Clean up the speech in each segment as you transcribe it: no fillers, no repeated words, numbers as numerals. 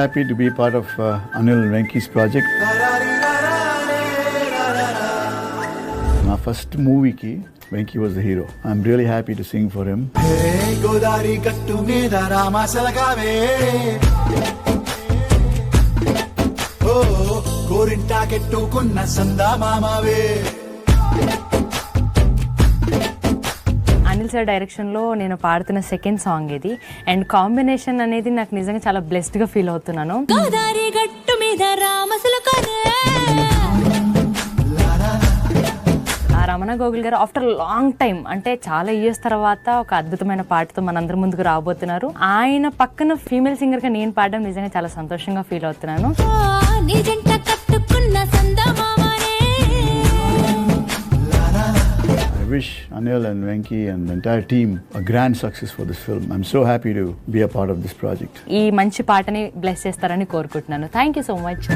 happy to be part of Anil and Venki's project. My first movie ki Venki was the hero. I'm really happy to sing for him. Hey Godari gattu meeda rama salagave. Oh gorinta kettu kunna sanda mamave. Anil sir డైరెక్షన్లో నేను పాడుతున్న second song ఇది. And combination అనేది నాకు నిజంగా చాలా బ్లెస్డ్గా feel అవుతున్నాను. రమణ గోగుల్ గారు ఆఫ్టర్ లాంగ్ టైం, అంటే చాలా ఇయర్స్ తర్వాత ఒక అద్భుతమైన పాటతో మనందరి ముందుకు రాబోతున్నారు. ఆయన పక్కన ఫీమేల్ సింగర్ గా నేను పాడడం నిజంగా చాలా సంతోషంగా ఫీల్ అవుతున్నాను. I wish Anil and Venki and the entire team a grand success for this film. I'm so happy to be a part of this project. ఈ మంచి పాటని బ్లెస్ చేస్తారని కోరుకుంటున్నాను. Thank you so much.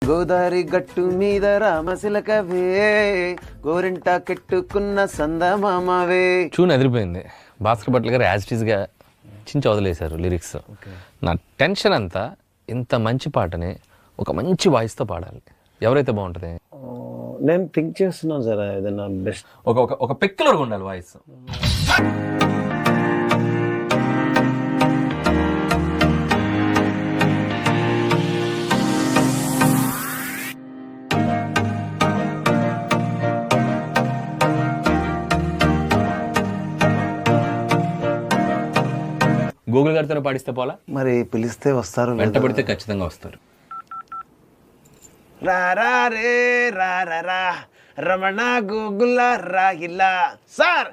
Godari గట్టు మీద రామశిలకవే గోరింట కెట్టుకున్న సందమామవే. చూన్ ఎదిరిపోయింది. భాస్కర్ భట్ల గారు యాజ్ ఇట్ ఈస్గా చించి వదిలేశారు లిరిక్స్. నా టెన్షన్ అంతా ఇంత మంచి పాటని ఒక మంచి వాయిస్తో పాడాలి. ఎవరైతే బాగుంటుంది? నేను థింక్ చేస్తున్నాను సార్, ఏదైనా బెస్ట్ ఒక పెక్యులర్గా ఉండాలి వాయిస్. గూగుల్ గారితో పాడిస్తే పోలా? మరి పిలిస్తే వస్తారు, వెంట పడితే ఖచ్చితంగా వస్తారు. రా రే రా రమణ గూగుల్ రాగిలా సార్.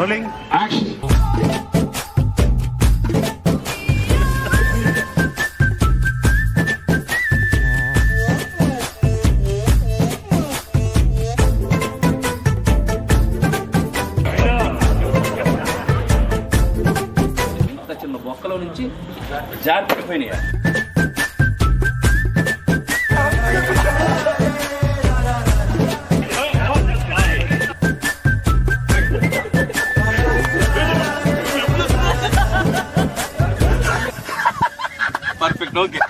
Rolling action. చిన్న బొక్కలో నుంచి జారిపోయినాయి. Perfect, okay.